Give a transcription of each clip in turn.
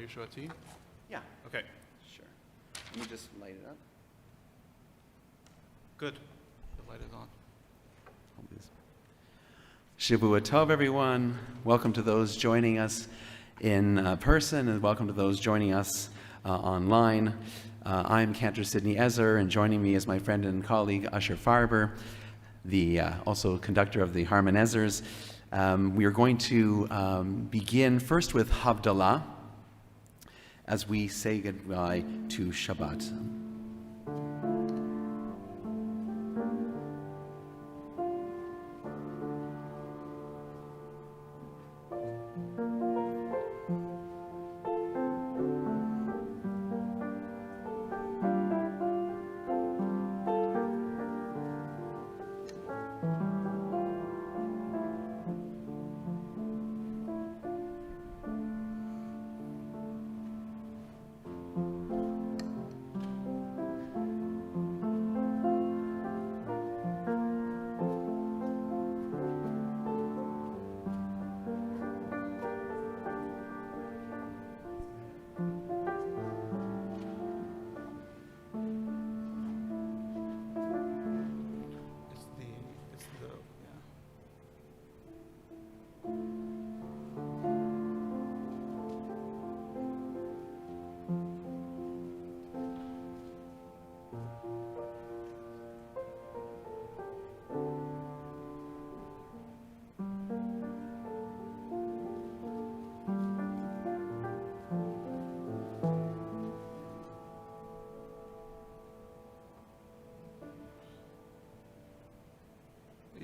Yeshuati? Yeah, Okay, sure. Let me just light it up. good. The light is on. Shavua Tov, everyone. Welcome to those joining us in person, and welcome to those joining us online. I'm Cantor Sidney Ezer, and joining me is my friend and colleague Usher Farber, the also conductor of the Harmonizers. We are going to begin first with Havdalah as we say goodbye to Shabbat.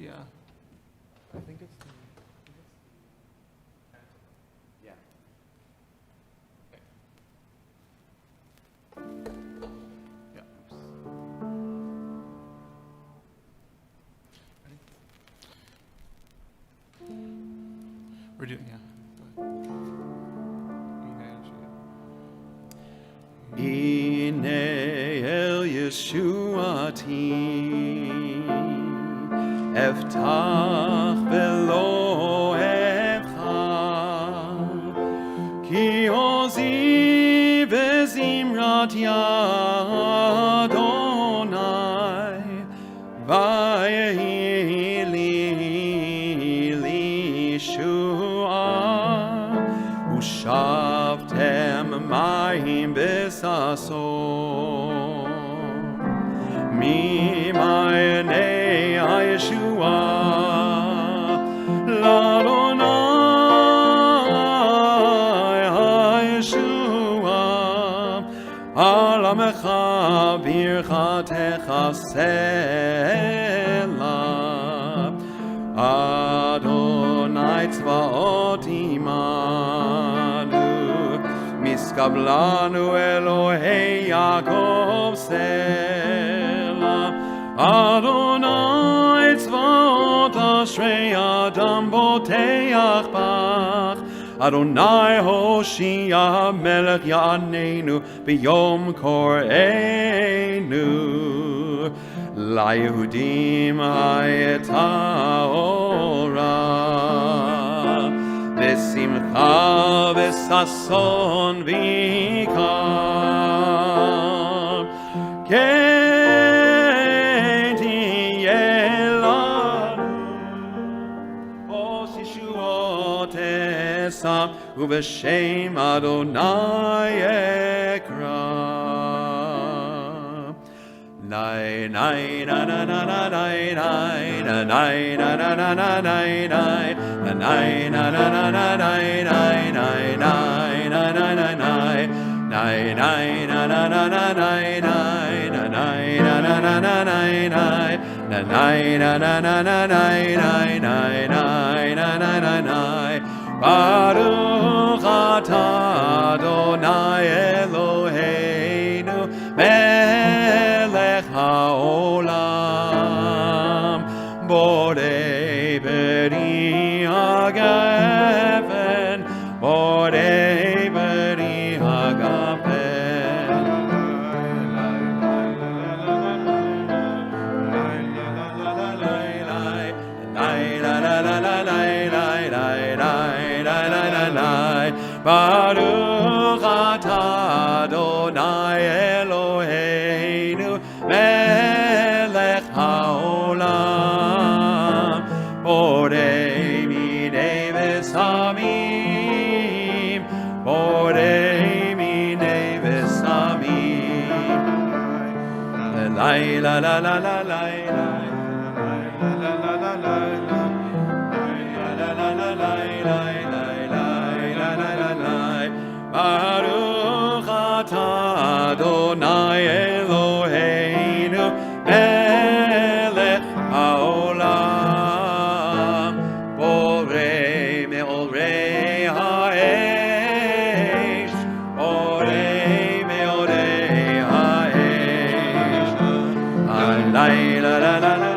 Yeah. I think it's the... Yeah. Yeah. Ready? We're doing, yeah. Ine el Yeshuati Eftach velo echa Ki ozi vezimrat Yadonai Vayehi li Yeshua Ushavtem mayim besaso Mi mayne Yeshua Ladonai Yeshua Alamecha birchatecha sela Adonai tzvaot imanu Miskablanu Elohei Yaakov sela Adonai tzvaot ashrei adam boteach bach Adonai Hoshia melech ya'anenu biyom kor'enu LaYehudim hayeta ora V'simcha v'sason v'ikar Ken tiyeh lanu Os yeshuot esa U'v'shem Adonai ekra Nay nay na na na na nay nay na nay na na na na nay nay na nay na na na na nay nay nay nay na na na nay nay nay na na na na nay nay na nay na na na na nay nay na nay na na na na nay nay nay nay na na na nay Baruch atah Adonai Eloheinu melech haolam borei beri hagafen borei beri hagafen Baruch Adonai Eloheinu melech haolam borei minei v'samim borei minei v'samim la la la la la la Baruch atah Adonai Eloheinu melech haolam borei me'orei ha'esh borei me'orei ha'esh la la la la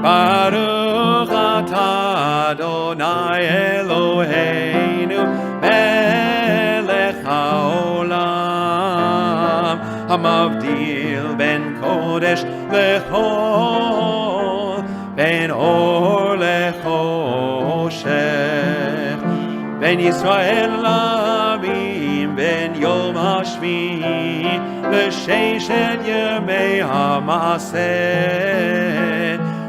Baruch atah Adonai Eloheinu melech haolam hamavdil ben kodesh lechol ben or lechoshech ben Yisrael labim ben yom hashvi l'sheshet yemei hamaseh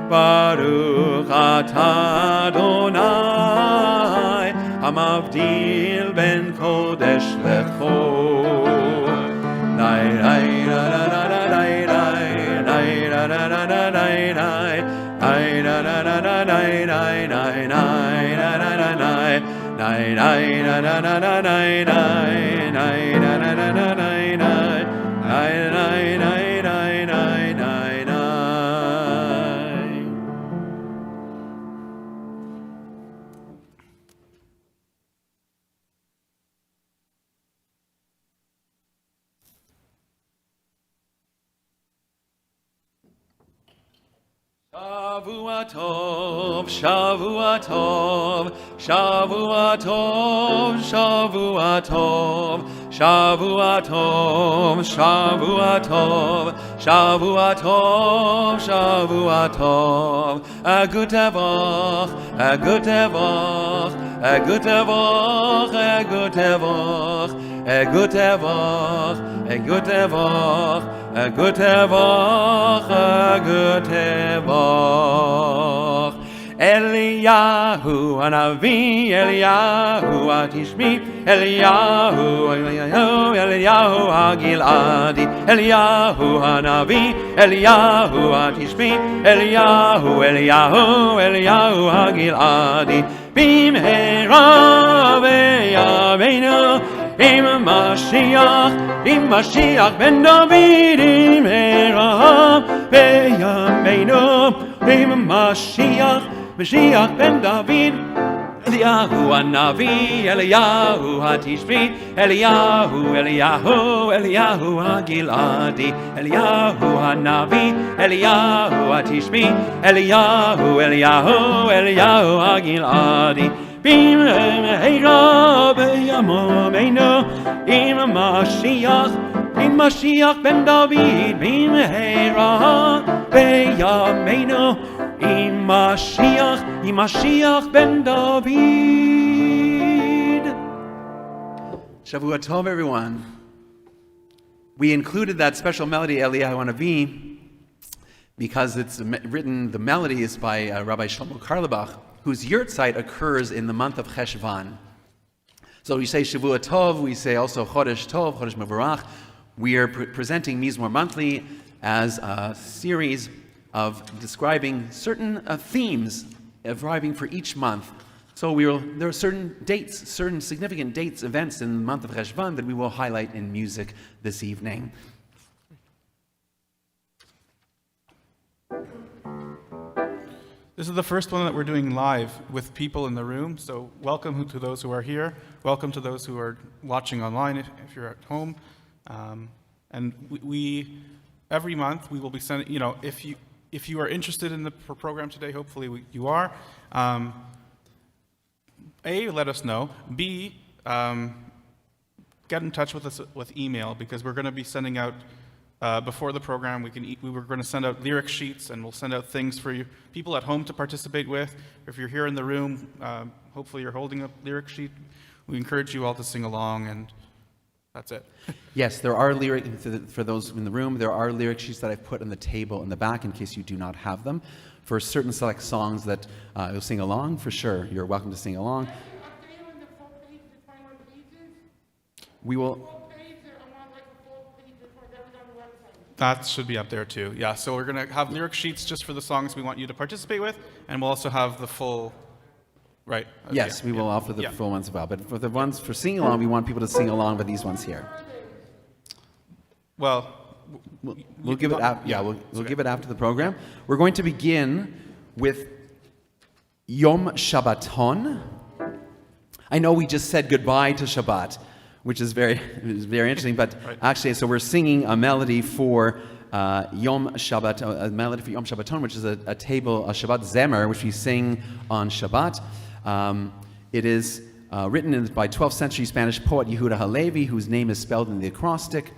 Baruch atah Adonai hamavdil ben kodesh lechol Lai lai la la la la lai lai lai la la la la lai lai lai la la la la lai lai lai lai la la la lai lai lai la la la la lai lai lai la la la la lai lai lai lai lai lai lai lai Shavua tov, Shavua tov, Shavua tov, Shavua tov, Shavua tov, Shavua tov, Shavua tov, Shavua tov, a good tevach, a good tevach, a good tevach, a good tevach, a good tevach, a good tevach, a good tevach, a good tevach. Eliyahu Hanavi, Eliyahu Atishmi, Eliyahu, Eliyahu Hagiladi, Eliyahu Hanavi, Eliyahu Atishmi, Eliyahu, Eliyahu, Eliyahu Hagiladi, Bimhera ve'yameinu, Im Mashiach ben David, Bimhera ve'yameinu, Im Mashiach ben David, Eliyahu Hanavi, Eliyahu Hatishbi, Eliyahu, Eliyahu, Eliyahu Hagiladi, Eliyahu Hanavi, Eliyahu Hatishbi, Eliyahu, Eliyahu, Eliyahu Hagiladi, Bimheira be'yameinu, Im Mashiach ben David, Bimheira be'yameinu, Im Mashiach ben David. Shavua Tov, everyone. We included that special melody, Eliyahu Hanavi, because it's written, the melody is by Rabbi Shlomo Karlebach, whose yurtzeit occurs in the month of Heshvan. So we say Shavua Tov, we say also Hodesh Tov, Hodesh Mevorach. We are presenting Mizmor Monthly as a series of describing certain themes arriving for each month. So there are certain dates, certain significant dates, events in the month of Heshvan that we will highlight in music this evening. This is the first one that we're doing live with people in the room, so welcome to those who are here. Welcome to those who are watching online if you're at home. And we every month we will be sending, if you are interested in the program today, hopefully you are. A, let us know. B, get in touch with us with email, because we're going to be sending out before the program, we were going to send out lyric sheets, and we'll send out things for you, people at home to participate with. If you're here in the room, hopefully you're holding a lyric sheet. We encourage you all to sing along, and that's it. Yes, there are for those in the room, there are lyric sheets that I've put on the table in the back in case you do not have them. For certain select songs that you'll sing along, for sure, you're welcome to sing along. We will... That should be up there too. Yeah, so we're going to have lyric sheets just for the songs we want you to participate with, and we'll also have the full, right? Yes, we will offer the full ones as well. But for the ones for sing along, we want people to sing along with these ones here. Well, we'll give it we'll give it after the program. We're going to begin with Yom Shabbaton. I know we just said goodbye to Shabbat, which is very interesting, but actually, so we're singing a melody for Yom Shabbat, a melody for Yom Shabbaton, which is a Shabbat Zemer, which we sing on Shabbat. It is written by 12th century Spanish poet Yehuda Halevi, whose name is spelled in the acrostic.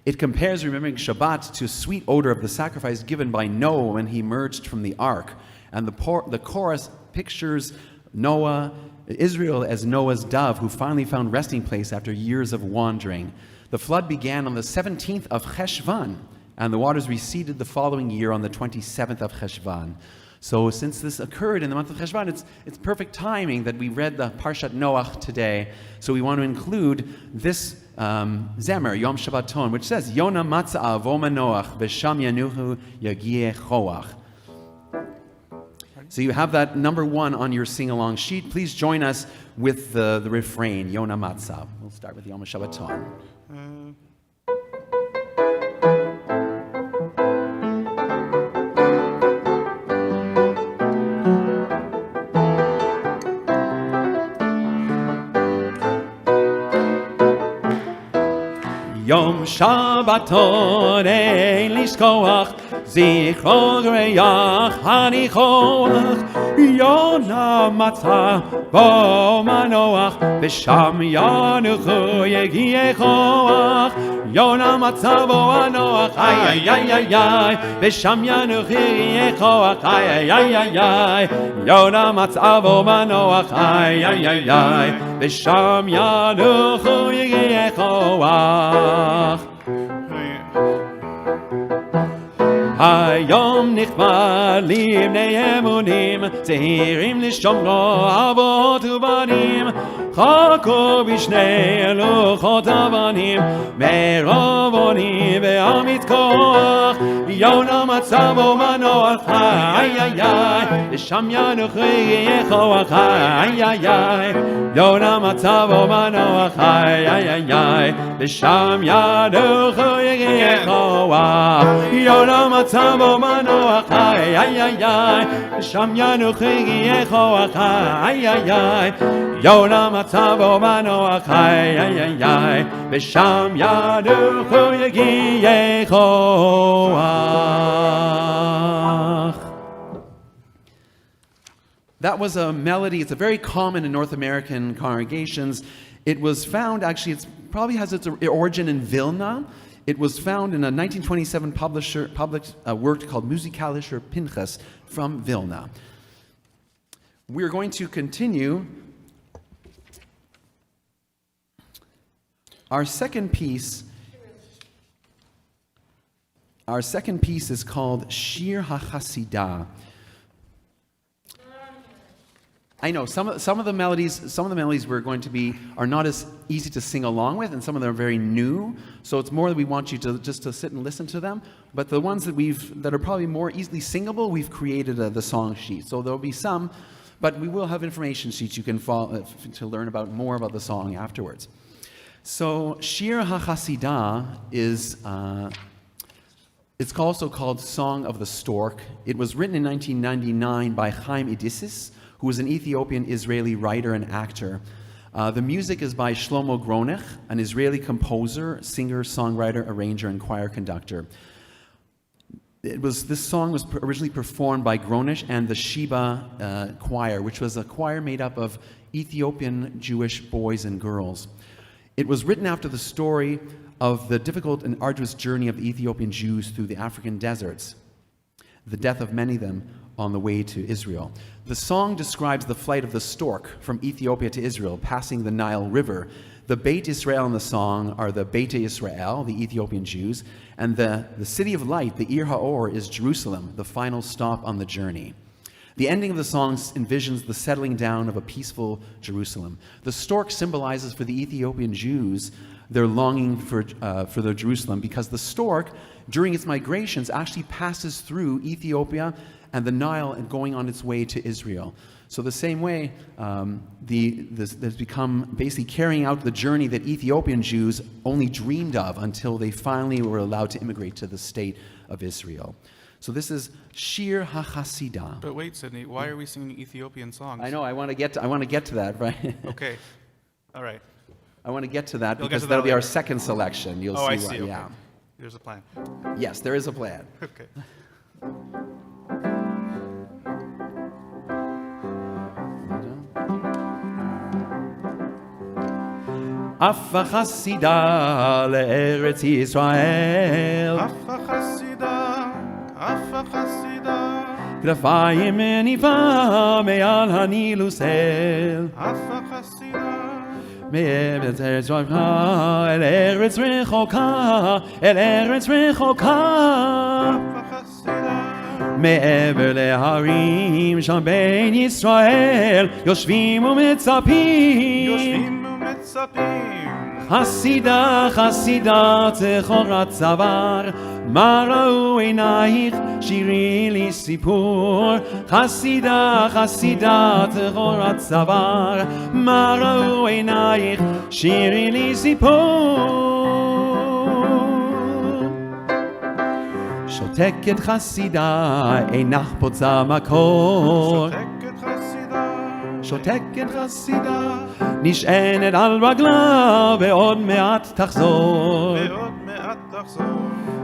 It compares remembering Shabbat to a sweet odor of the sacrifice given by Noah when he emerged from the ark. And the chorus pictures Israel as Noah's dove, who finally found resting place after years of wandering. The flood began on the 17th of Heshvan, and the waters receded the following year on the 27th of Heshvan. So since this occurred in the month of Heshvan, it's perfect timing that we read the Parshat Noach today. So we want to include this Zemer, Yom Shabbaton, which says, Yona matzah avoma Noach, v'sham yanuhu yagieh choach. So you have that number 1 on your sing-along sheet. Please join us with the refrain, Yona Matzah. We'll start with Yom Shabbaton. Yom Shabbaton ein lishkoach zichron reyach hanichoach Yona matzah bo manoach v'sham yanuchu yegiechoach Yona matzah bo manoach ay ay ay ay v'sham yanuchu yegiechoach ay ay ay ay Yona matzah bo manoach ay ay ay ay v'sham yanuchu yegiechoach Hayom nichmalim ne'emunim Zehirim lishomro avot ubanim Chako b'shnei luchot avanim Me'rovoni ve'amit koach Yona matzavo manoach Ay ay ay V'sham yanuchu yechoach Ay ay ay Yona matzavo manoach Ay ay ay ay V'sham yanuchu yechoach Yona matzavo manoach Ay ay ay ay V'sham yanuchu yechoach Ay ay ay Yona matzavo manoach Ay ay ay ay V'sham yanuchu yechoach. That was a melody. It's a very common in North American congregations. It was found, actually, it probably has its origin in Vilna. It was found in a 1927 published work called Musikalischer Pinchas from Vilna. We're going to continue. Our second piece is called Shir HaChasidah. I know some of the melodies we're going to are not as easy to sing along with, and some of them are very new. So it's more that we want you to just to sit and listen to them. But the ones that are probably more easily singable, we've created the song sheet. So there'll be some, but we will have information sheets you can follow to learn more about the song afterwards. So Shir HaChasidah is it's also called Song of the Stork. It was written in 1999 by Chaim Idissis, who is an Ethiopian-Israeli writer and actor. The music is by Shlomo Gronech, an Israeli composer, singer, songwriter, arranger, and choir conductor. This song was originally performed by Gronech and the Sheba choir, which was a choir made up of Ethiopian Jewish boys and girls. It was written after the story of the difficult and arduous journey of the Ethiopian Jews through the African deserts, the death of many of them on the way to Israel. The song describes the flight of the stork from Ethiopia to Israel, passing the Nile River. The Beit Israel in the song are the Beit Israel, the Ethiopian Jews, and the city of light, the Ir HaOr, is Jerusalem, the final stop on the journey. The ending of the song envisions the settling down of a peaceful Jerusalem. The stork symbolizes for the Ethiopian Jews their longing for their Jerusalem, because the stork, during its migrations, actually passes through Ethiopia and the Nile and going on its way to Israel. So the same way, there's become basically carrying out the journey that Ethiopian Jews only dreamed of until they finally were allowed to immigrate to the state of Israel. So this is Shir HaChasidah. But wait, Sidney, why are we singing Ethiopian songs? I know. I want to get to that, right? Okay. All right. I want to get to that You'll because get to that'll that be our later. second selection. You'll see. I why. see. Okay. Yeah. There's a plan. Yes, there is a plan. Okay. Afa Chasida le'eretz Yisrael, Afa Chasida, כנפיים מניפה מעל הנילוסל, Afa Chasida, מארץ רחוקה אל ארץ רחוקה, אל ארץ רחוקה, Afa Chasida, מעבר להרים שם בין ישראל, יושבים ומצפים. יושבים ומצפים. חסידה, חסידה, צחורת צוואר, מה ראו עינייך, שירי לי סיפור. חסידה, חסידה, צחורת צוואר, מה ראו עינייך, שירי לי סיפור. שותקת חסידה, אינך פוצה מקור. שותקת חסידה, שותקת חסידה, נשענת על רגלה ועוד מעט תחזור. ועוד מעט תחזור.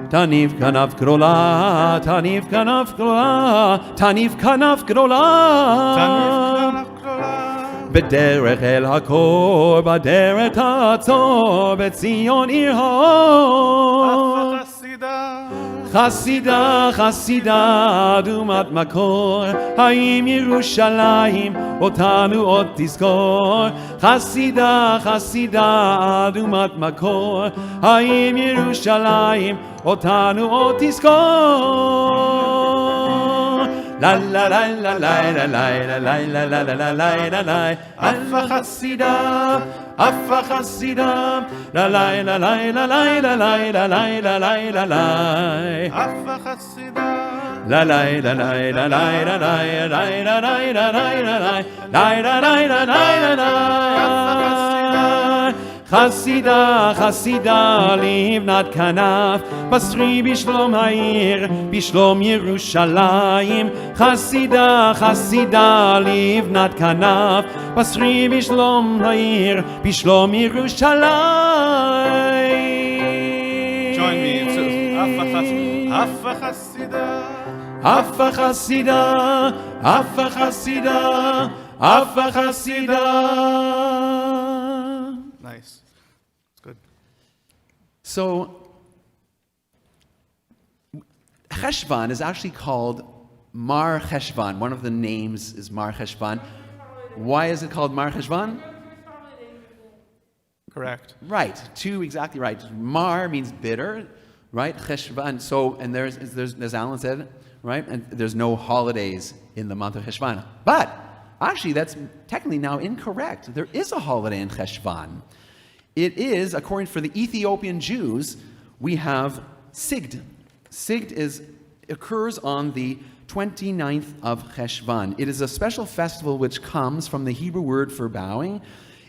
תניף כנף גדולה, תניף כנף גדולה, תניף כנף גדולה. תניף כנף גדולה. בדרך אל הקור, בדרך תעצור, בציון עיר האור. אף חסידה, חסידה, חסידה, אדומת מקור, האם ירושלים אותנו עוד תזכור? חסידה, חסידה, אדומת מקור, האם ירושלים אותנו עוד תזכור? לה לה לה לה לה לה לה לה לה לה לה לה לה לה אף החסידה, אף החסידה, לה לה לה לה לה לה לה לה לה לה לה לה לה אף החסידה, La la la la la la la la la la la la la la la חסידה, חסידה, לבנת כנף, בשרי בשלום העיר, בשלום ירושלים. חסידה, חסידה, לבנת כנף, בשרי בשלום העיר, בשלום ירושלים. Join me. It says אף החסידה, אף החסידה, אף החסידה, אף החסידה. Nice. It's good. So, Heshvan is actually called Mar Heshvan. One of the names is Mar Heshvan. Why is it called Mar Heshvan? Correct. Right, two exactly right. Mar means bitter, right? Heshvan. So, and there's as Alan said, right? And there's no holidays in the month of Heshvan. But actually, that's technically now incorrect. There is a holiday in Heshvan. It is, according for the Ethiopian Jews, we have Sigd. Sigd occurs on the 29th of Heshvan. It is a special festival which comes from the Hebrew word for bowing.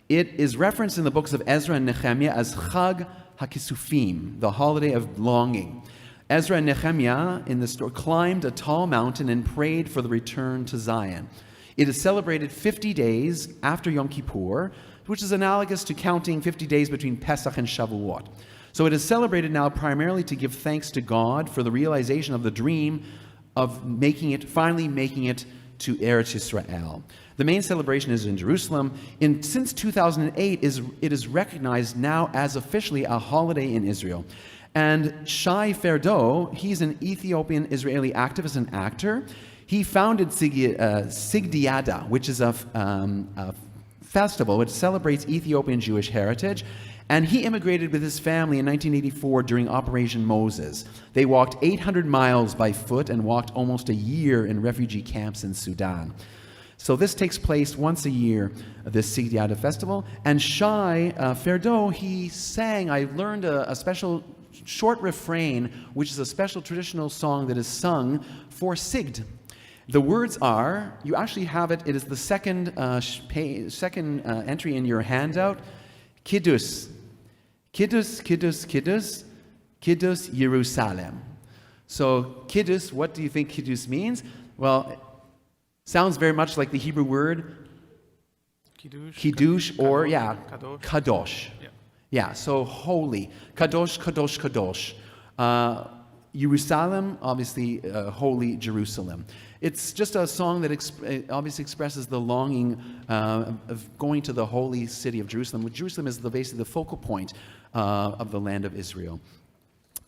It is referenced in the books of Ezra and Nehemiah as Chag HaKisufim, the holiday of longing. Ezra and Nehemiah in the story climbed a tall mountain and prayed for the return to Zion. It is celebrated 50 days after Yom Kippur, which is analogous to counting 50 days between Pesach and Shavuot. So it is celebrated now primarily to give thanks to God for the realization of the dream of finally making it to Eretz Yisrael. The main celebration is in Jerusalem. Since 2008, it is recognized now as officially a holiday in Israel. And Shai Ferdo, he's an Ethiopian Israeli activist and actor. He founded Sigdiada, which is a festival which celebrates Ethiopian Jewish heritage. And he immigrated with his family in 1984 during Operation Moses. They walked 800 miles by foot and walked almost a year in refugee camps in Sudan. So this takes place once a year, this Sigdiada festival. And Shai Ferdo, he sang, I learned a special short refrain, which is a special traditional song that is sung for Sigd. The words are, you actually have it, it is the second entry in your handout, Kiddus. Kiddus, Kiddus, Kiddus, Kiddus Jerusalem. So Kiddus, what do you think Kiddus means? Well, sounds very much like the Hebrew word Kiddush, or Kadosh. Yeah, so holy. Kadosh, Kadosh, Kadosh. Jerusalem, obviously, holy Jerusalem. It's just a song that obviously expresses the longing of going to the holy city of Jerusalem. Jerusalem is basically the focal point of the land of Israel.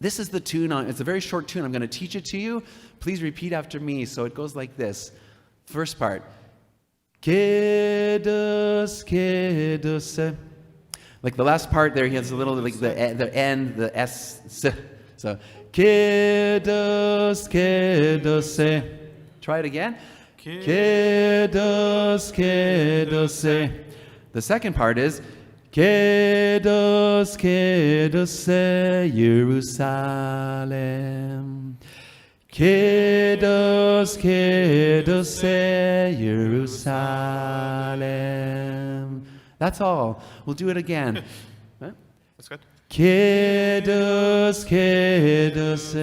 This is the tune. It's a very short tune. I'm going to teach it to you. Please repeat after me. So it goes like this. First part. Kiddush, Kiddush. Like the last part there, he has a little, like the end, the S. So, Kiddush, Kiddush. Try it again. Kiddush, Kiddush. The second part is Kiddush, Kiddush, Jerusalem. Kiddush, Kiddush, Jerusalem. That's all. We'll do it again. Huh? That's good. Kiddush, Kiddush,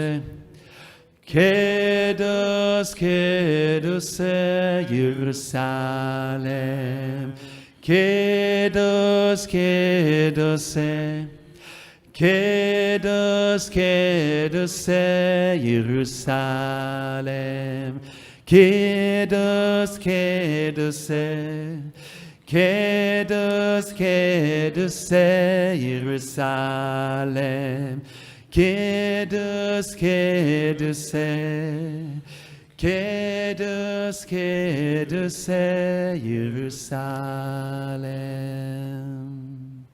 Kiddush, Kiddush, Jerusalem. Kiddush, Kiddush, Kiddush, Kiddush, Jerusalem. Kiddush, Kiddush, Kiddush, Kiddush, Jerusalem. Kiddush, Kiddush, Kiddush, Kiddush, Jerusalem.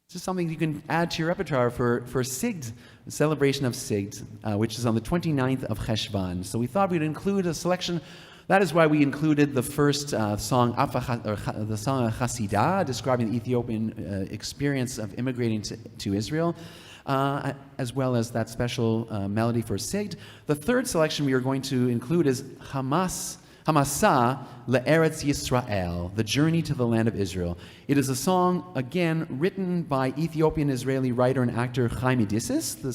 This is something you can add to your repertoire for Sigd, the celebration of Sigd, which is on the 29th of Heshvan. So we thought we'd include a selection. That is why we included the first song, the song Hasidah, describing the Ethiopian experience of immigrating to Israel, as well as that special melody for Sigd. The third selection we are going to include is Hamasa Le'eretz Yisrael, the journey to the land of Israel. It is a song, again, written by Ethiopian-Israeli writer and actor Chaim Idissis, the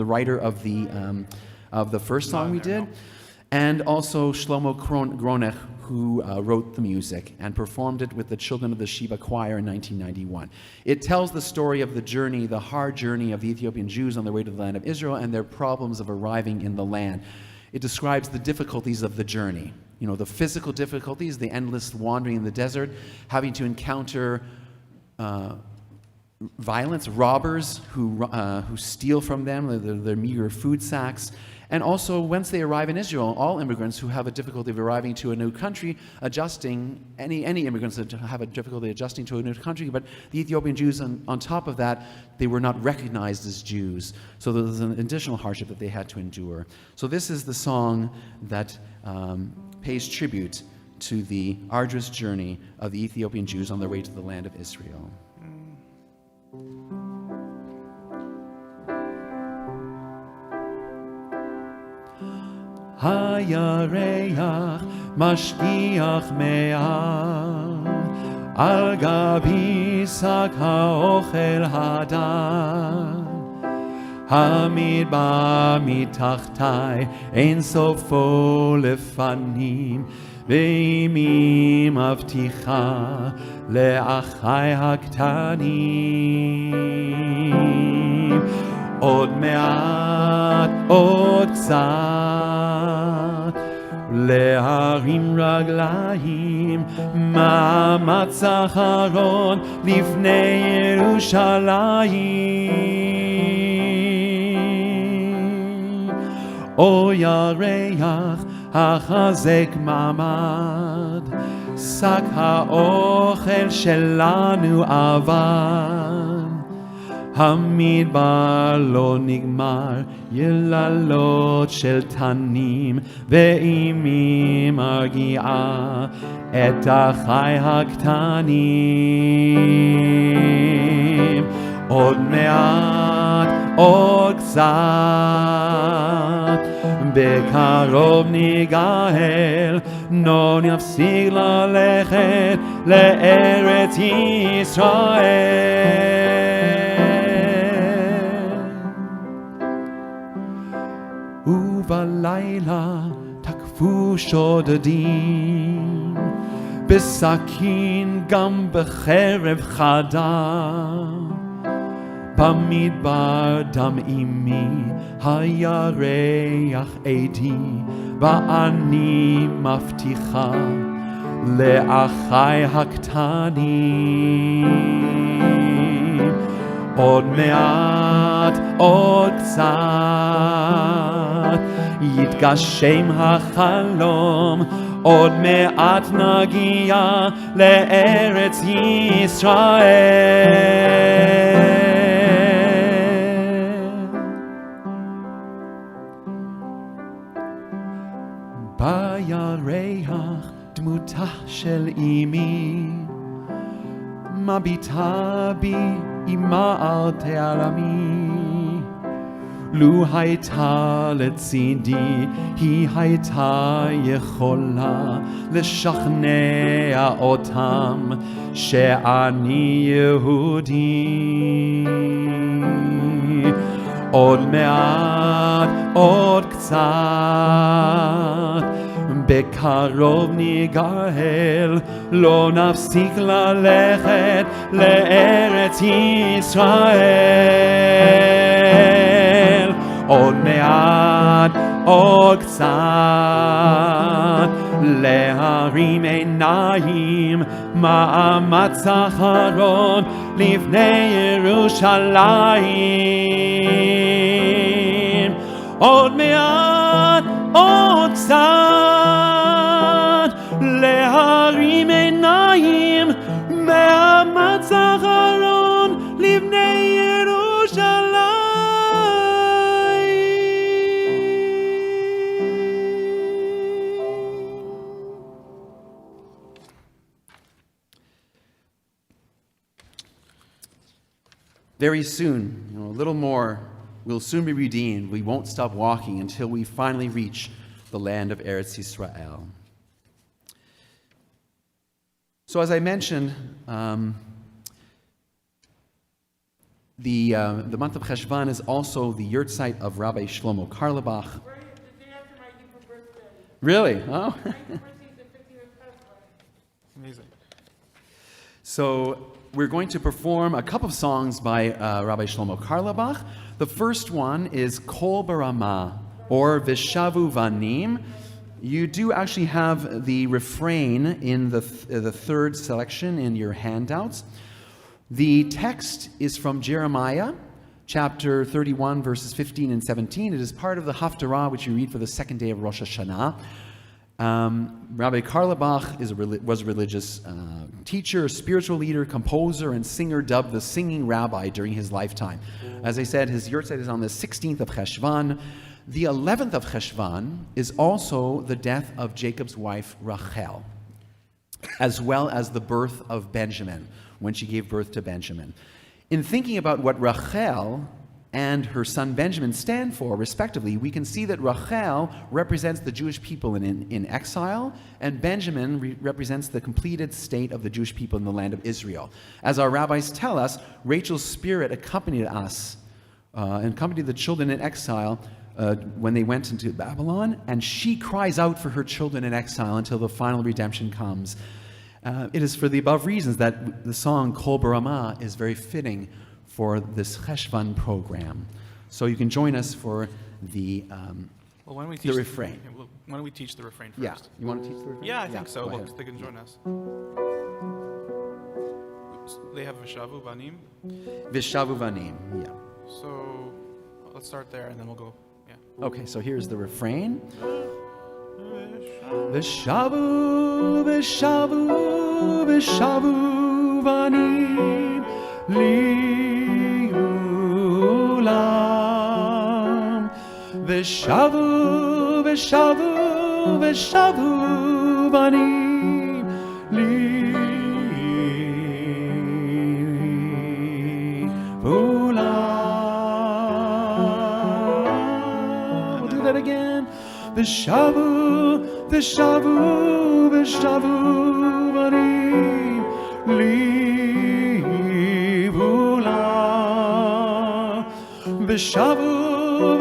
writer of the first song we did. And also Shlomo Gronech, who wrote the music and performed it with the Children of the Sheba Choir in 1991. It tells the story of the journey, the hard journey of the Ethiopian Jews on their way to the land of Israel and their problems of arriving in the land. It describes the difficulties of the journey. You know, the physical difficulties, the endless wandering in the desert, having to encounter violence, robbers who steal from them, their meager food sacks. And also, once they arrive in Israel, all immigrants who have a difficulty of arriving to a new country, any immigrants that have a difficulty adjusting to a new country, but the Ethiopian Jews, on top of that, they were not recognized as Jews. So there was an additional hardship that they had to endure. So this is the song that pays tribute to the arduous journey of the Ethiopian Jews on their way to the land of Israel. הירח משגיח מעל על גבי שק האוכל הדל המדבר מתחתי אין סופו לפנים ואימי מבטיחה לאחי הקטנים עוד מעט עוד קצת להרים רגליים, מאמץ אחרון לפני ירושלים. אור ירח החזק מעמד, שק האוכל שלנו אבד. המדבר לא נגמר, יללות של תנים, ואימי מרגיעה את אחי הקטנים. עוד מעט, עוד קצת, בקרוב ניגאל, לא נפסיק ללכת לארץ ישראל. ובלילה תקפו שודדים, בסכין גם בחרב חדה. במדבר דם אימי, הירח עדי, ואני מבטיחה לאחי הקטנים. עוד מעט, עוד קצת, יתגשם החלום, עוד מעט נגיע לארץ ישראל. בירח דמותה של אמי, מביטה בי אמא אל תעלמי. לו הייתה לצידי, היא הייתה יכולה לשכנע אותם שאני יהודי. עוד מעט, עוד קצת, בקרוב ניגאל, לא נפסיק ללכת לארץ ישראל. עוד מעט, עוד קצת, להרים עיניים, מאמץ אחרון לפני ירושלים. עוד מעט, עוד קצת, להרים עיניים, מאמץ אחרון לפני ירושלים. Very soon, a little more, we'll soon be redeemed. We won't stop walking until we finally reach the land of Eretz Yisrael. So as I mentioned, the month of Heshvan is also the yurtzeit of Rabbi Shlomo Carlebach. Really? Oh. Amazing. So we're going to perform a couple of songs by Rabbi Shlomo Carlebach. The first one is Kol Barama, or Vishavu Vanim. You do actually have the refrain in the third selection in your handouts. The text is from Jeremiah, chapter 31, verses 15 and 17. It is part of the Haftarah, which you read for the second day of Rosh Hashanah. Rabbi Carlebach was a religious teacher, spiritual leader, composer, and singer, dubbed the singing rabbi during his lifetime. As I said, his yurtzeit is on the 16th of Heshvan. The 11th of Heshvan is also the death of Jacob's wife Rachel, as well as the birth of Benjamin, when she gave birth to Benjamin. In thinking about what Rachel and her son Benjamin stand for, respectively, we can see that Rachel represents the Jewish people in exile, and Benjamin represents the completed state of the Jewish people in the land of Israel. As our rabbis tell us, Rachel's spirit accompanied us, accompanied the children in exile when they went into Babylon, and she cries out for her children in exile until the final redemption comes. It is for the above reasons that the song Kol Barama is very fitting for this Heshvan program. So you can join us for the Well, why don't we The teach refrain. Why don't we teach the refrain first? Yeah. You want to teach the refrain? Yeah, I think so. go Look, ahead. they can join us. They have Vishavu Banim. Vishavu vanim. Yeah. So let's start there and then we'll go. Yeah. Okay, so here's the refrain. Vishavu, Vishavu, Vishavu vanim liulam. Vishavu, Vishavu, Vishavu vanim liulam. We'll do that again. Vishavu, Vishavu, Vishavu vanim liulam. Vishavu,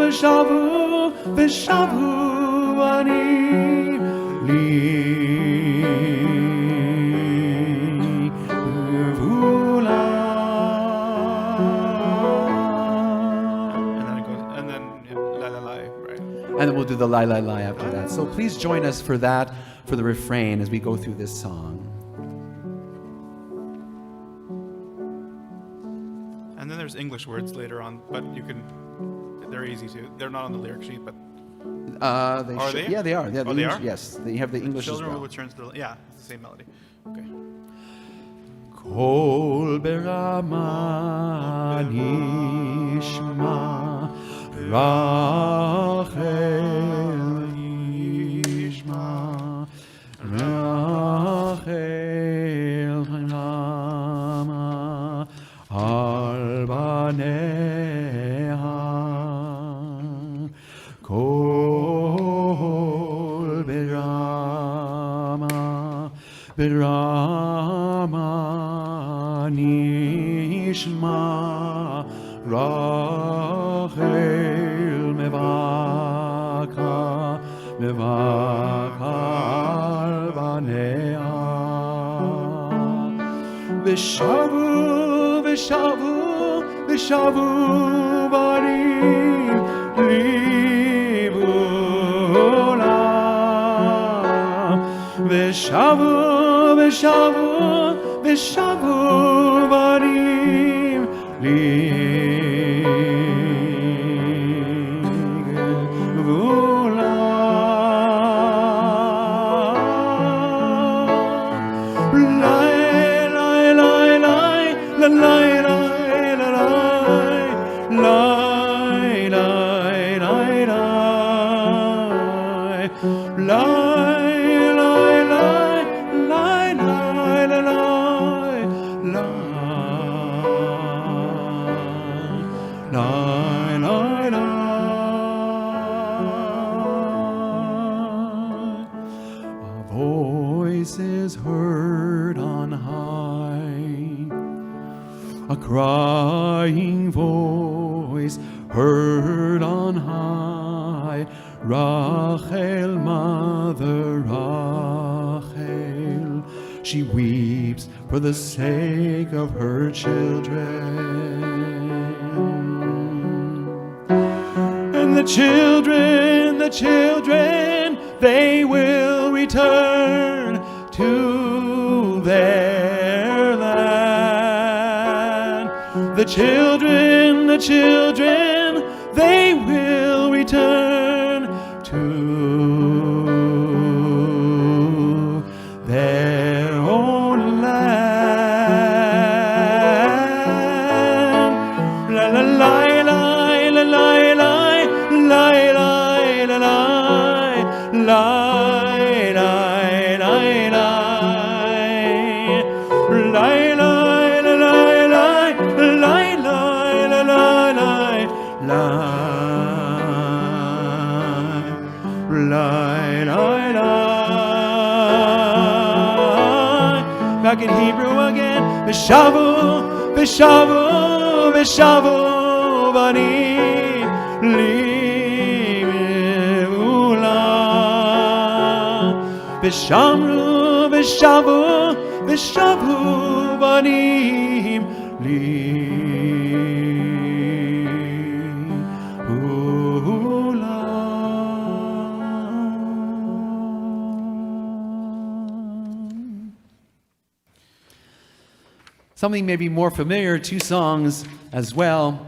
Vishavu, Vishavu vanim And then it goes, and then la la la, right? And then we'll do the la la la after that. So please join us for that, for the refrain as we go through this song. And then there's English words later on, but they're easy too. They're not on the lyric sheet, but Are they? Yeah, they are. Yeah, Oh, they are? Yes, they have the English as children well. will return to the, yeah, it's the same melody. Okay. Kol berama nishma Rachel nishma Rachel rama al baneha Kol berama nishma Rachel mevaka al banea Vishavu, Vishavu, Vishavu banim liulam Vishavu, Vishavu, Vishavu banim A voice is heard on high, a crying voice heard on high. Rachel, mother Rachel, she weeps for the sake of her children. And the children, they will return to their land. The children, they will return to their own land. La la la la la la la la la la la Back in Hebrew again. Vishavu, Vishavu, Vishavu, Banim, Liulam. Vishamru, Vishavu, Vishavu, Banim, Liulam. something maybe more familiar, two songs as well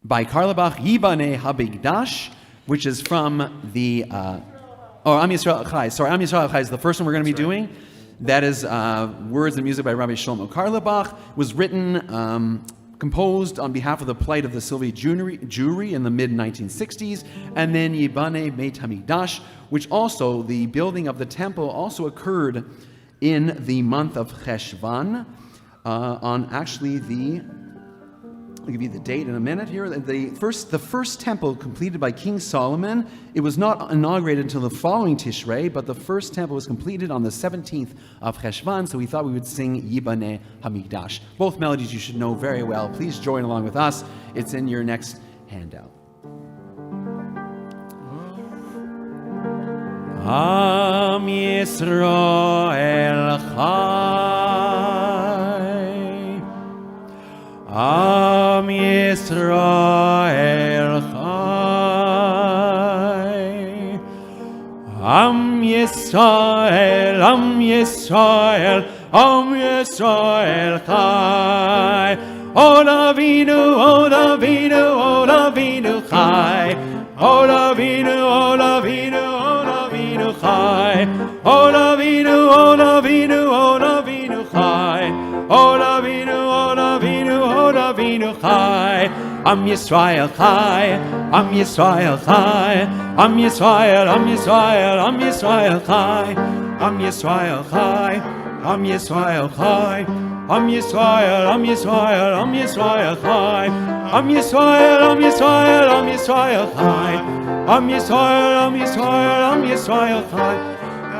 by Karlebach, Yibane Habigdash, which is from the, Am Yisrael Chai. Sorry, Am Yisrael Chai is the first one we're going to be doing. That is words and music by Rabbi Shlomo Karlebach. Was written, composed on behalf of the plight of the Sylvie Jewry in the mid-1960s. And then Yibane Beit Hamikdash, which also, the building of the temple also occurred in the month of Heshvan, on actually the, I'll give you the date in a minute here. The first temple completed by King Solomon. It was not inaugurated until the following Tishrei, but the first temple was completed on the 17th of Heshvan, so we thought we would sing Yibane Hamikdash. Both melodies you should know very well. Please join along with us. It's in your next handout. Am Yisrael Chai, Am Yisrael Chai, Am Yisrael, Am Yisrael, Am Yisrael Chai. Od Avinu, Od Avinu, Od Avinu Chai. Od Avinu, Od Avinu, Od Avinu Chai. Od Avinu, Od Avinu, Od Avinu Chai. Od Avinu, Od Avinu, Od Avinu Chai. Am Yisrael Chai. Am Yisrael Chai. Am Yisrael, Am Yisrael, Am Yisrael Chai. Am Yisrael Chai. Am Yisrael Chai. Am Yisrael, Am Yisrael, Am Yisrael Chai. Am Yisrael, Am Yisrael, Am Yisrael Chai. Am Yisrael, Am Yisrael, Am Yisrael Chai.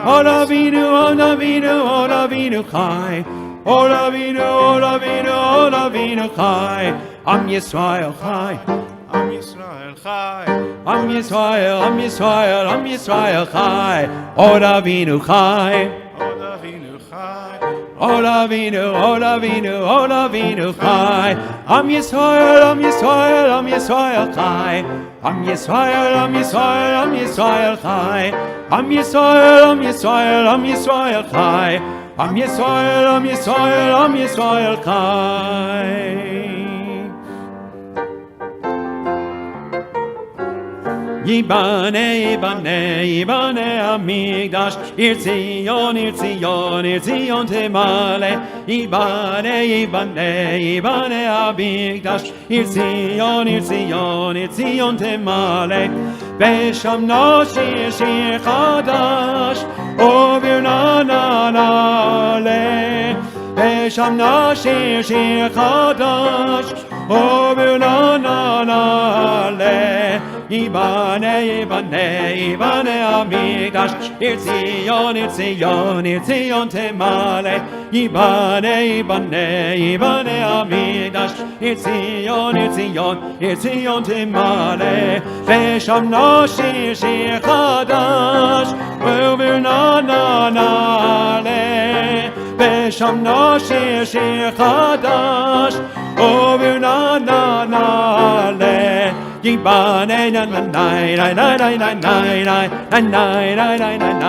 Od Avinu, Od Avinu, Od Avinu Chai. Od Avinu, Od Avinu, Od Avinu Chai. Am Yisrael Chai. Am Yisrael Chai. Am Yisrael, Am Yisrael, Am Yisrael Chai. Od Avinu Chai. Od Avinu Chai. Od Avinu, Od Avinu, Od Avinu Chai. Am Yisrael, Am Yisrael, Am Yisrael Chai. Am Yisrael, Am Yisrael, Am Yisrael Chai. Am Yisrael, Am Yisrael, Am Yisrael Chai. Am Yisrael, Am Yisrael, Am Yisrael Chai. Yibane, Yibane, Yibane Hamikdash, Ir Tzion, Ir Tzion, Ir Tzion Temale. Yibane, Yibane, Yibane Hamikdash, Ir Tzion, Ir Tzion, Ir Tzion Temale. Beshamna Shir Shir Chadash, Over na na na le. Beshamna Shir Shir Chadash, Over na na na le. Yibane, Yibane, Yibane Hamikdash, Ir Tzion, Ir Tzion, Ir Tzion Temale. Yibane, Yibane, Yibane Hamikdash, Ir Tzion, Ir Tzion, Ir Tzion Temale. Veshamna Shir Shir Chadash, Over na na na le. Veshamna Shir Shir Chadash, Over na na na le. Yibane na na na na na na na na na na na na na na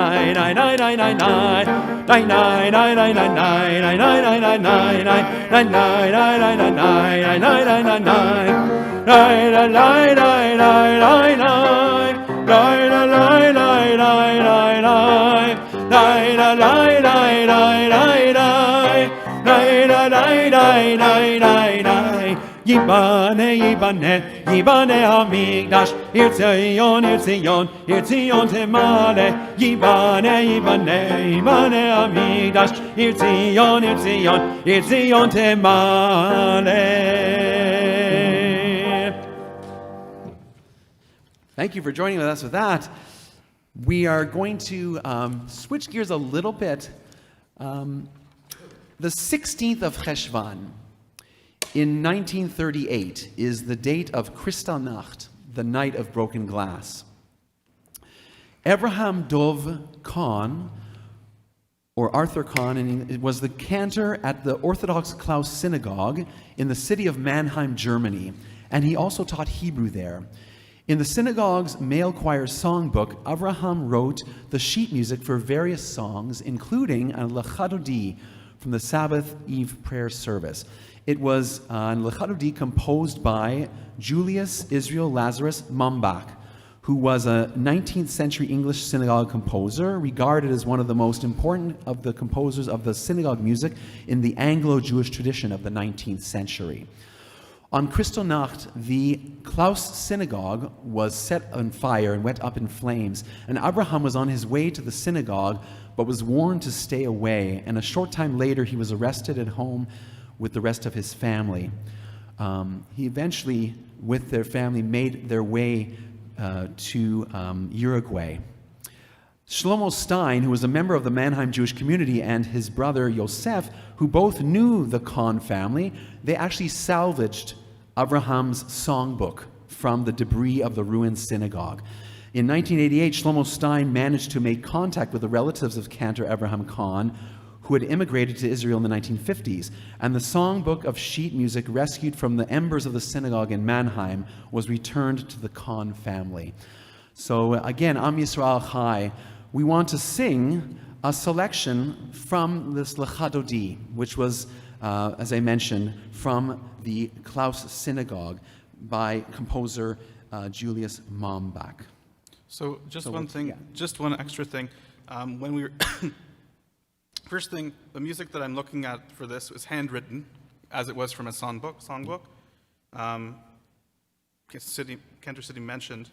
Yibane, Yibane, Yibane Hamikdash, Ir Tzion, Ir Tzion, Ir Tzion Temale. Yibane, Yibane, Yibane Hamikdash, Ir Tzion, Ir Tzion, Ir Tzion Temale. Thank you for joining with us with that. We are going to switch gears a little bit. The 16th of Heshvan in 1938 is the date of Kristallnacht, the night of broken glass. Abraham Dov Kahn, or Arthur Kahn, was the cantor at the Orthodox Klaus Synagogue in the city of Mannheim, Germany, and he also taught Hebrew there. In the synagogue's male choir songbook, Abraham wrote the sheet music for various songs, including a Lachadodi from the Sabbath Eve prayer service. It was an Lechadodi composed by Julius Israel Lazarus Mumbach, who was a 19th century English synagogue composer, regarded as one of the most important of the composers of the synagogue music in the Anglo-Jewish tradition of the 19th century. On Kristallnacht, the Klaus synagogue was set on fire and went up in flames, and Abraham was on his way to the synagogue, but was warned to stay away, and a short time later he was arrested at home with the rest of his family. He eventually, with their family, made their way to Uruguay. Shlomo Stein, who was a member of the Mannheim Jewish community, and his brother Yosef, who both knew the Kahn family, they actually salvaged Abraham's songbook from the debris of the ruined synagogue. In 1988, Shlomo Stein managed to make contact with the relatives of Cantor Abraham Kahn, who had immigrated to Israel in the 1950s, and the songbook of sheet music rescued from the embers of the synagogue in Mannheim was returned to the Kahn family. So again, Am Yisrael Chai, we want to sing a selection from this Lechadodi, which was, as I mentioned, from the Klaus synagogue by composer Julius Mumbach. So just one extra thing. When we were first thing, the music that I'm looking at for this was handwritten, as it was from a songbook. Cantor Sidney mentioned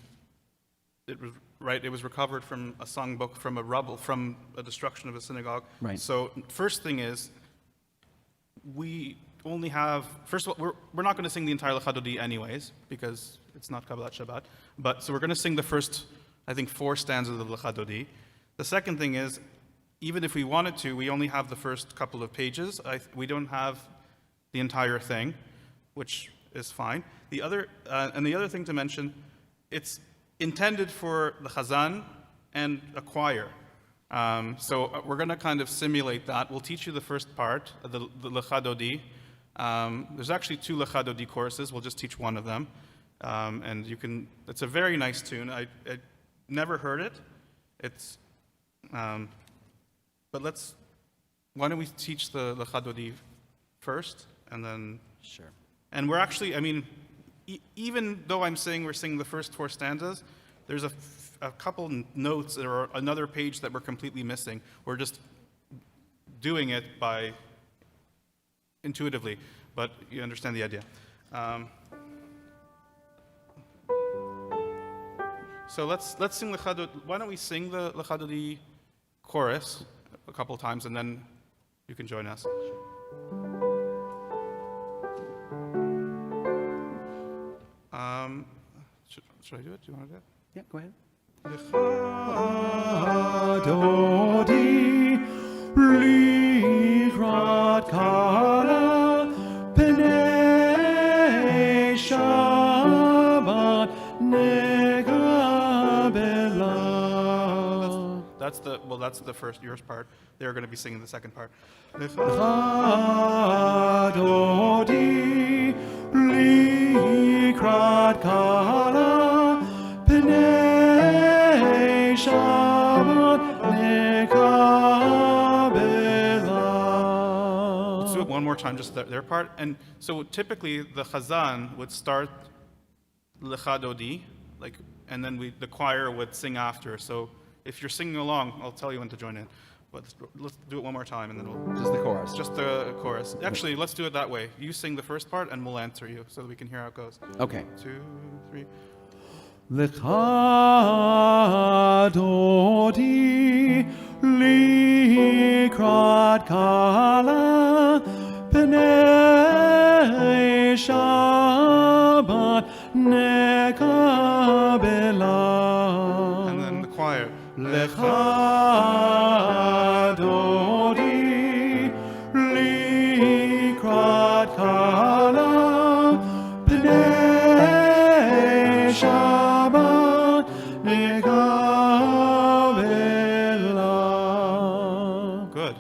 it was right. It was recovered from a songbook from a destruction of a synagogue. Right. So first thing is, we only have. First of all, we're not going to sing the entire Lechadodi anyways because it's not Kabbalat Shabbat. But so we're going to sing the first, I think, 4 stanzas of the Lechadodi. The second thing is, even if we wanted to, we only have the first couple of pages. We don't have the entire thing, which is fine. The other thing to mention, it's intended for the Chazan and a choir. So we're going to kind of simulate that. We'll teach you the first part, the Lechadodi. There's actually 2 Lechadodi courses. We'll just teach one of them. And you can. It's a very nice tune. I never heard it. It's. But why don't we teach the Lechadodi first, and then... Sure. And we're actually, I mean, even though I'm saying we're singing the first 4 stanzas, there's a couple notes or another page that we're completely missing. We're just doing it by intuitively, but you understand the idea. So let's sing Lechadodi. Why don't we sing the Lechadodi chorus a couple times, and then you can join us. Should I do it? Do you want to do it? Yeah, go ahead. Lechadodi likrat kala pnei Shabbat negabela. That's the first yours part. They're going to be singing the second part. Lechadodi likrat kala pnei Shabbat nekabela. Let's do it one more time, just their part. And so typically the Chazan would start Lechadodi, and then the choir would sing after. So if you're singing along, I'll tell you when to join in. But let's do it one more time, and then we'll... Just the chorus. Just the chorus. Actually, let's do it that way. You sing the first part, and we'll answer you, so that we can hear how it goes. Okay. 2, 3... Lechadodi likrat kala pnei Shabbat nekabela. And then the choir. Lechadodi likrat kala pnei Shabbat nekabela. Good.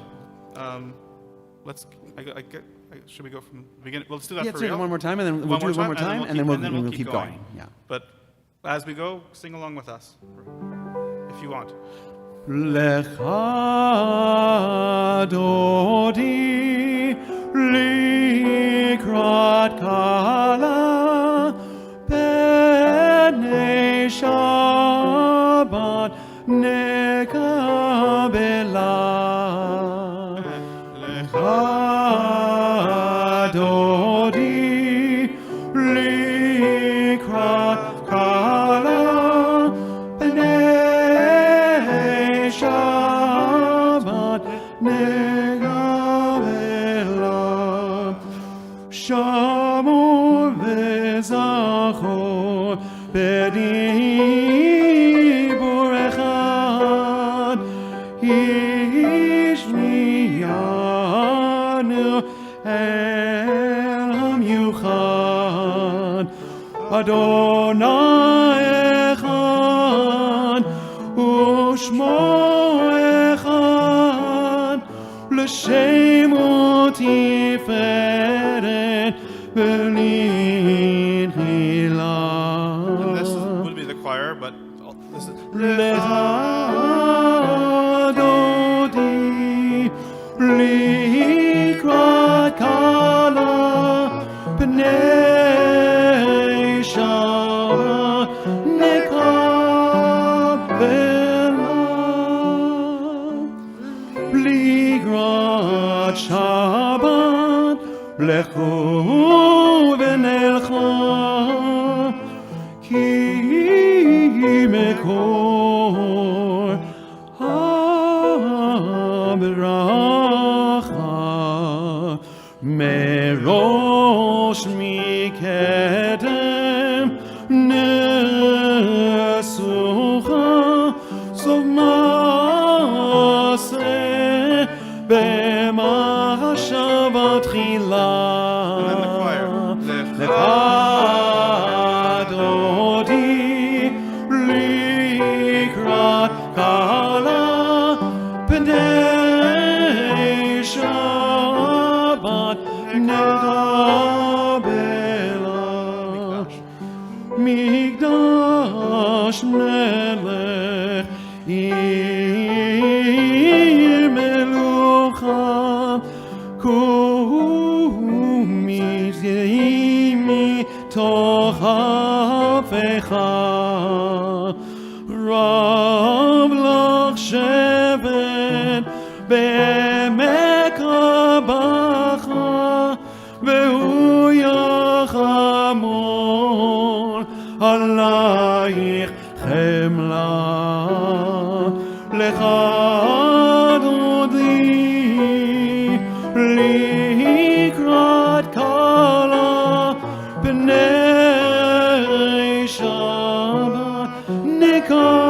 Should we go from the beginning? Well, let's do that Yeah, for let's do it real. one more time, and then we'll do it one more time, and then we'll keep going. Yeah. But as we go, sing along with us, if you want. Lecha dodi likrat kala b'nei Shabbat nekabela. Lecha dodi likrat kala b'nei Shabbat negavela. Shamor v'zachor b'dibur echad Hishmiyanu el hamyuchad Adonai echad u'shmo echad l'shemo tiferet b'nei And this would be the choir, but this is Lecha dodi likrat kala b'nei Shabbat nekabela. Likrat Shabbat lechu v'nelcha ki mekor ha-bracha merosh mikedem nesucha sov maaseh b'machshavat tchila. and then the choir. Lecha dodi likrat kala b'nei Shabbat negabela. Migdash melech ir melucha kumizimi toch hafecha Rav lach shevet be'emek habacha ve'hu yachamor alayich chemla. Lecha dodi likrat kala b'nei Shabbat nekabela.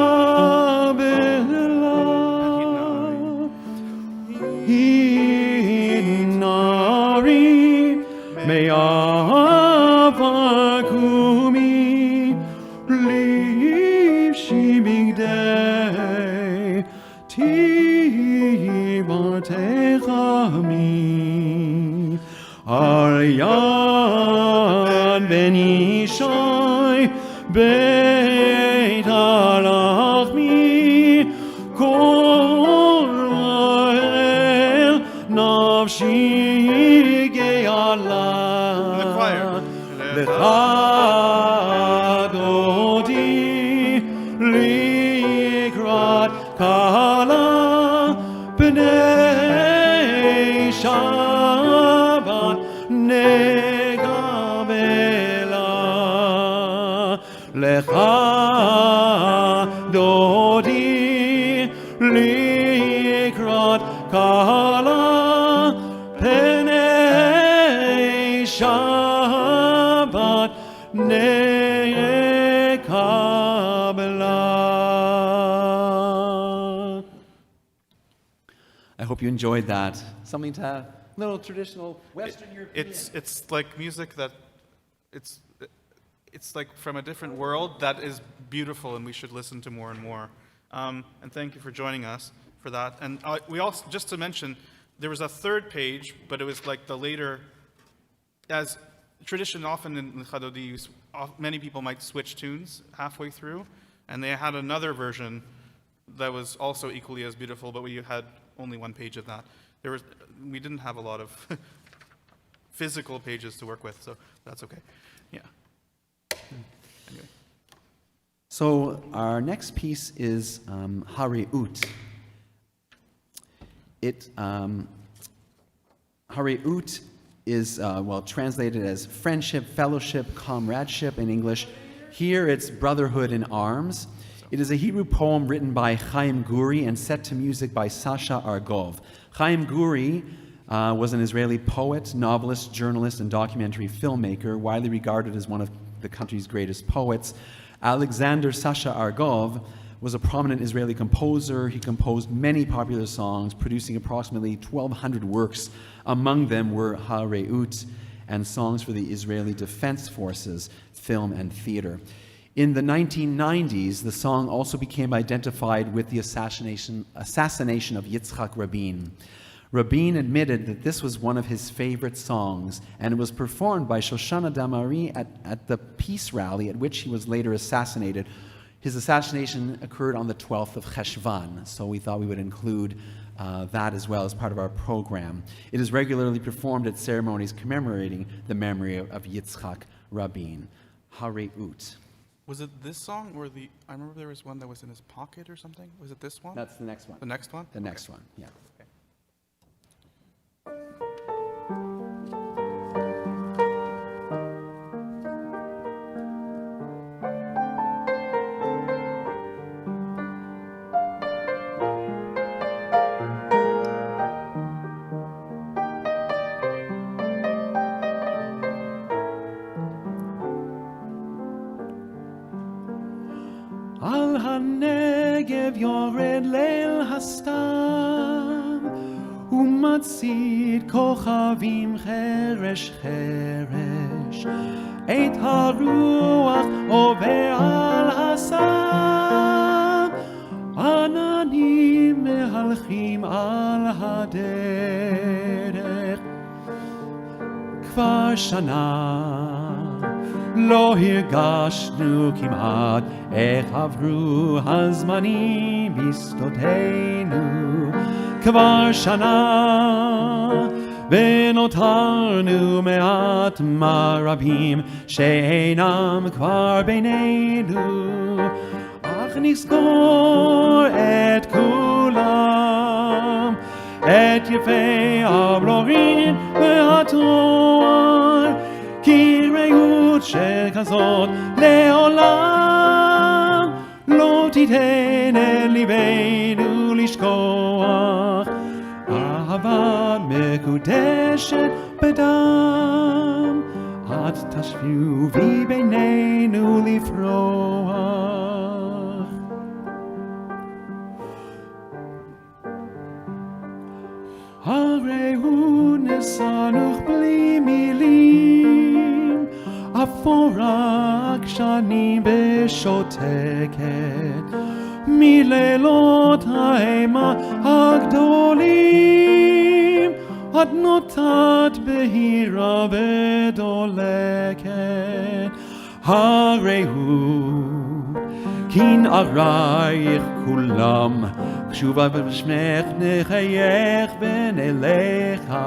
Hinari me'avarkumi livshi bigdei tibartechami Aryan ben Ishai beit alachmi korel nafshi geala. The choir. Lecha dodi likrat kala b'nei Shabbat negabela. Lecha dodi likrat kala b'nei Shabbat nekabela. I hope you enjoyed that. Something to have, little traditional Western European. It's like music that it's like from a different world that is beautiful, and we should listen to more and more. And thank you for joining us for that. And we also, just to mention, there was a third page, but it was like the later, as tradition often in Chadodi, many people might switch tunes halfway through, and they had another version that was also equally as beautiful, but we had only one page of that. We didn't have a lot of physical pages to work with, so that's okay. Yeah. Anyway. So our next piece is Hareut. Hareut is, translated as friendship, fellowship, comradeship in English. Here it's brotherhood in arms. It is a Hebrew poem written by Chaim Guri and set to music by Sasha Argov. Chaim Guri was an Israeli poet, novelist, journalist, and documentary filmmaker, widely regarded as one of the country's greatest poets. Alexander Sasha Argov was a prominent Israeli composer. He composed many popular songs, producing approximately 1,200 works. Among them were Hareut and songs for the Israeli Defense Forces, film and theater. In the 1990s, the song also became identified with the assassination of Yitzhak Rabin. Rabin admitted that this was one of his favorite songs, and it was performed by Shoshana Damari at the peace rally at which he was later assassinated. His assassination occurred on the 12th of Heshvan, so we thought we would include that as well as part of our program. It is regularly performed at ceremonies commemorating the memory of Yitzhak Rabin. Hareut. Was it this song or I remember there was one that was in his pocket or something? Was it this one? That's the next one. The next one? The next one, yeah. Okay. Al hanegeb yored leil hastam umatzid kochavim cheresh cheresh et haruach over al hasam ananim mehalchim al haderech kvar shana לא הרגשנו כמעט איך עברו הזמנים בשדותינו כבר שנה ונותרנו מעט מרבים שאינם כבר בינינו אך נזכור את כולם את יפי הברורים והתואר כי רעות שכזאת לעולם לא תיתן את ליבנו לשכוח אהבה מקודשת בדם עד תשבי בינינו לפרוח הרי הוא נסנוך בלי מילים אפור רק שנים בשותקת מלילות האימה הגדולים עד נותרת בהירה ודולקת הרי הוא כנערייך כולם קשובה בשמך נחייך ונלך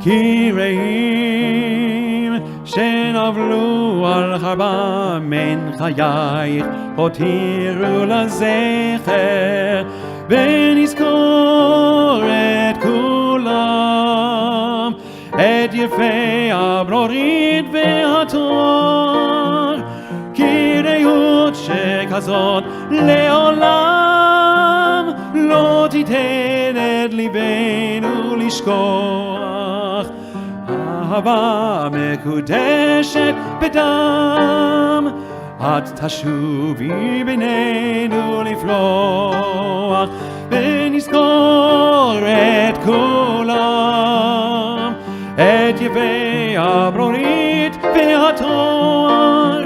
כי רעים שנבלו על חרבה מן חייך הותירו לזכר ונזכור את כולם את יפי הברורית והתואר כי רעות שכזאת לעולם לא תיתן את ליבנו לשכוח אהבה מקודשת בדם עד תשובי בינינו לפרוח ונזכור את כולם את יפי הברורית והתואר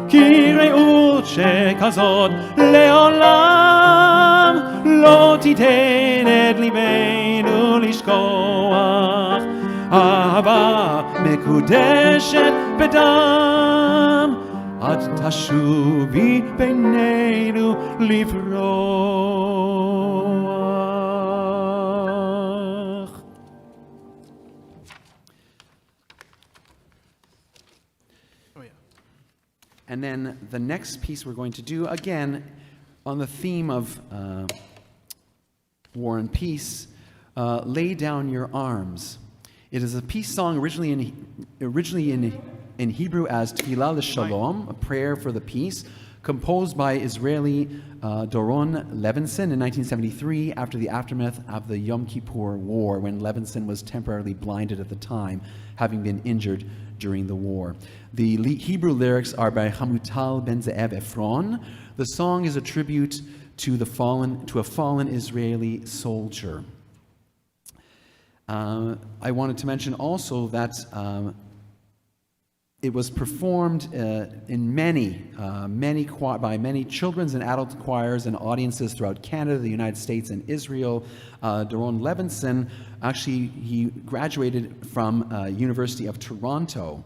כי רעות שכזאת לעולם לא תיתן את ליבנו לשכוח אהבה מקודשת בדם עד תשובי בינינו לברוח. Oh, yeah. And then the next piece we're going to do, again, on the theme of war and peace, Lay Down Your Arms. It is a peace song originally in Hebrew as Tefillah L'Shalom, a prayer for the peace, composed by Israeli Doron Levinson in 1973 after the aftermath of the Yom Kippur War, when Levinson was temporarily blinded at the time, having been injured during the war. The Hebrew lyrics are by Hamutal Ben Ze'ev Efron. The song is a tribute to a fallen Israeli soldier. I wanted to mention also that it was performed in by many children's and adult choirs and audiences throughout Canada, the United States, and Israel. Doron Levinson, actually, he graduated from University of Toronto,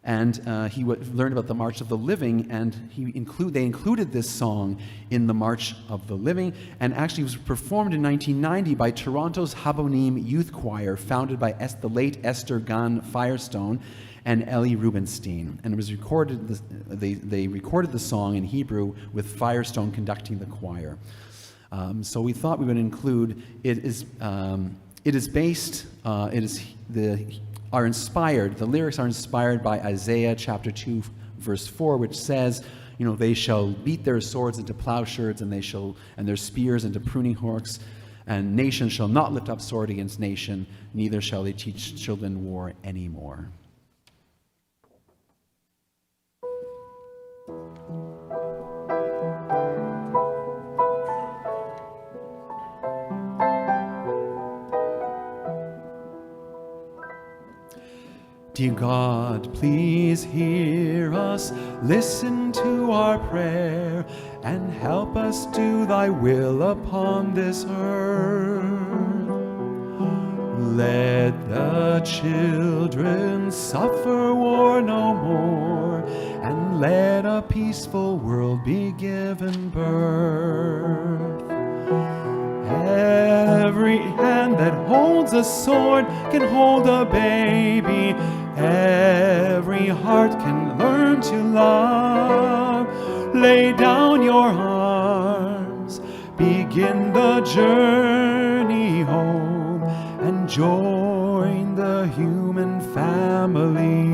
and he learned about the March of the Living, and they included this song in the March of the Living, and actually was performed in 1990 by Toronto's Habonim Youth Choir, founded by the late Esther Gunn Firestone and Ellie Rubenstein. And it was recorded. They recorded the song in Hebrew with Firestone conducting the choir. So we thought we would include. The lyrics are inspired by Isaiah chapter 2, verse 4, which says, they shall beat their swords into plowshares and their spears into pruning hooks, and nation shall not lift up sword against nation, neither shall they teach children war anymore. Dear God, please hear us, listen to our prayer, and help us do thy will upon this earth. Let the children suffer war no more, and let a peaceful world be given birth. Every hand that holds a sword can hold a baby. Every heart can learn to love. Lay down your arms, begin the journey home, and join the human family.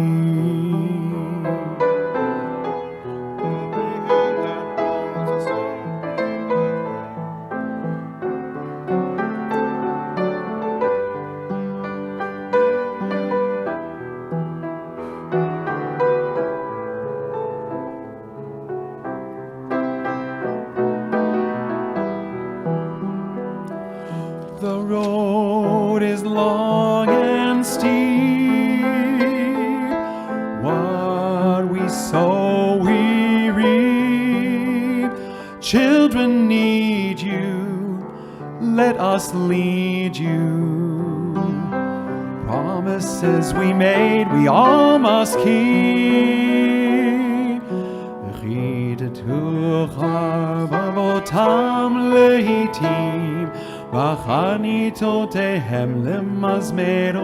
The road is long and steep. What we sow, we reap. Children need you. Let us lead you. Promises we made, we all must keep. וחניתותיהם למזמרות,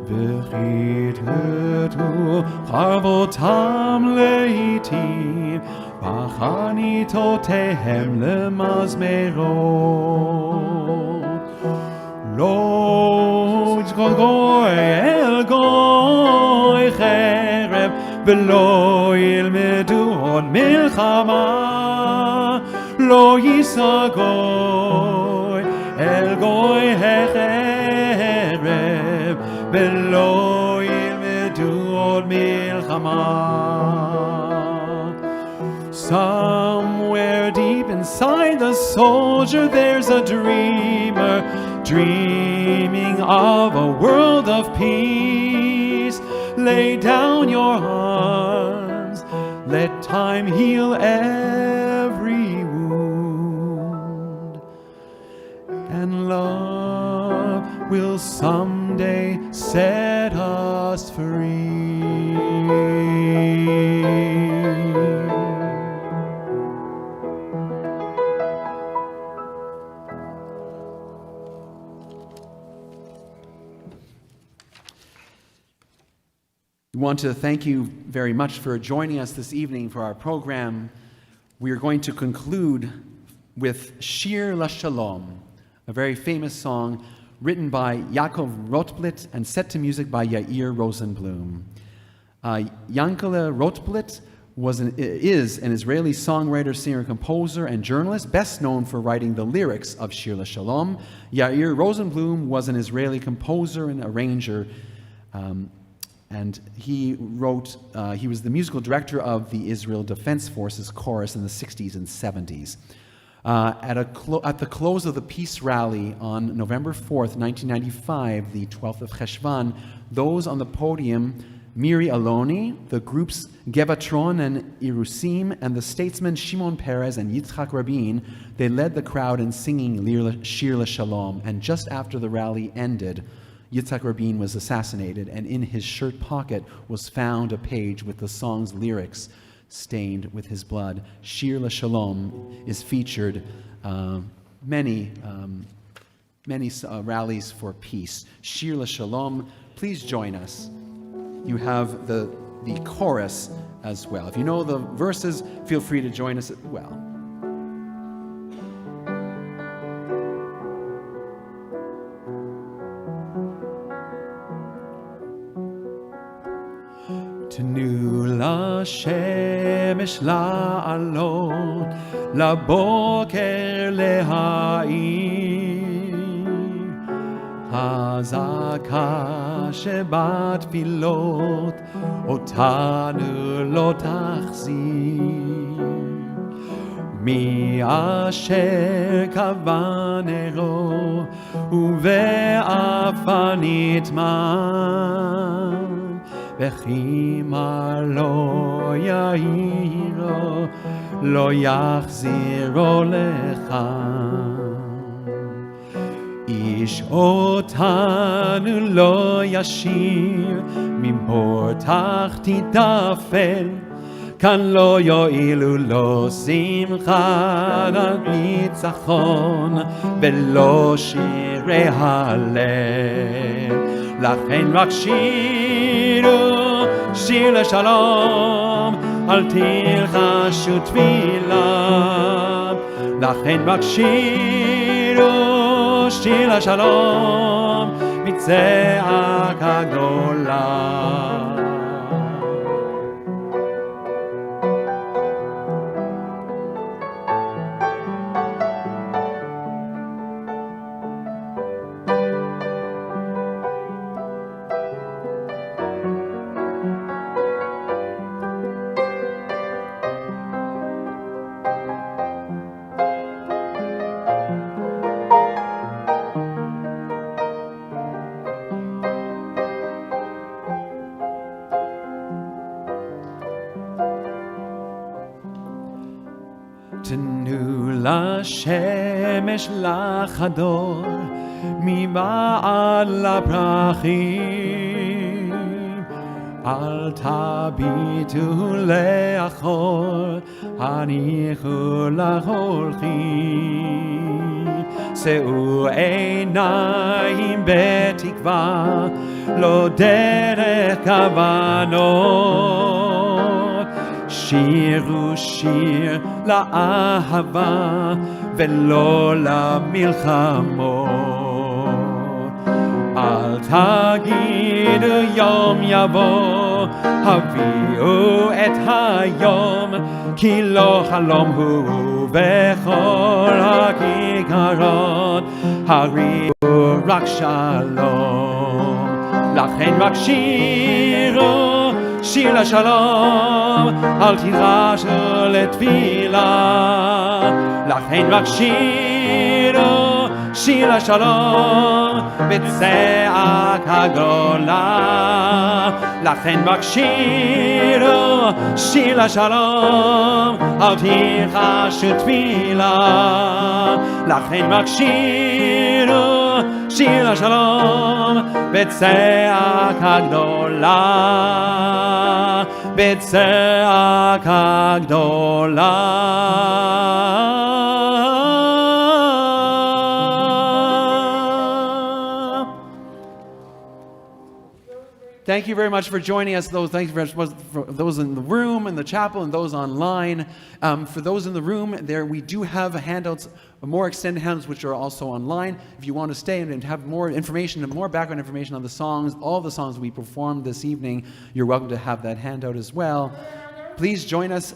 וכיתתו חרבותם לעתים, וחניתותיהם למזמרות. לא יזכור גוי אל גוי חרב, ולא ילמדו עוד מלחמה. לא יישא גוי אל גוי החרב, ולא ילמדו עוד מלחמה. Somewhere deep inside the soldier there's a dreamer, dreaming of a world of peace. Lay down your arms, let time heal every wound, and love will someday set us free. We want to thank you very much for joining us this evening for our program. We are going to conclude with Shir LaShalom, a very famous song written by Yaakov Rotblit and set to music by Yair Rosenblum. Yankele Rotblit is an Israeli songwriter, singer, composer, and journalist, best known for writing the lyrics of Shir LaShalom. Yair Rosenblum was an Israeli composer and arranger, and he was the musical director of the Israel Defense Forces Chorus in the 60s and 70s. At the close of the peace rally on November 4th, 1995, the 12th of Heshvan, those on the podium, Miri Aloni, the groups Gevatron and Irusim, and the statesmen Shimon Peres and Yitzhak Rabin, they led the crowd in singing Shir LaShalom. And just after the rally ended, Yitzhak Rabin was assassinated, and in his shirt pocket was found a page with the song's lyrics stained with his blood. Shir LaShalom is featured many rallies for peace. Shir LaShalom, please join us. You have the chorus as well. If you know the verses, feel free to join us as well. תנו לשמש לעלות, לבוקר להאיר, חזקה שבתפילות אותנו לא תחזיר. מי אשר קבע נרו ובאפה נטמן, וכי מה לא יאירו לא יחזירו לכאן. איש אותנו לא ישיר, ממבור תחתית אפל, כאן לא יועילו לו שמחה ניצחון, ולא שירי הלל. לכן רק שירו שיר לשלום, אל תלחשו תפילה. לכן רק שירו שיר לשלום, מצעקה גדולה. תנו לשמש לחדור מבעד לפרחים, אל תביטו לאחור, הניחו להולכים. שאו עיניים בתקווה, לא דרך כוונות. שירו שיר לאהבה ולא למלחמות. אל תגידו יום יבוא, הביאו את היום, כי לא חלום הוא בכל הכיכרות, הריעו רק שלום. לכן רק שירו שיר לשלום, אל תדרשו לתפילה. לכן רק שירו שיר לשלום, בצעקה גדולה. לכן רק שירו שיר לשלום, אל תדרשו תפילה. לכן רק שירו שיר לשלום, בצעקה גדולה, בצעקה גדולה. Thank you very much for joining us. Thank you very much for those in the room, in the chapel, and those online. For those in the room, we do have handouts, more extended handouts, which are also online. If you want to stay and have more information and more background information on the songs, all the songs we performed this evening, you're welcome to have that handout as well. Please join us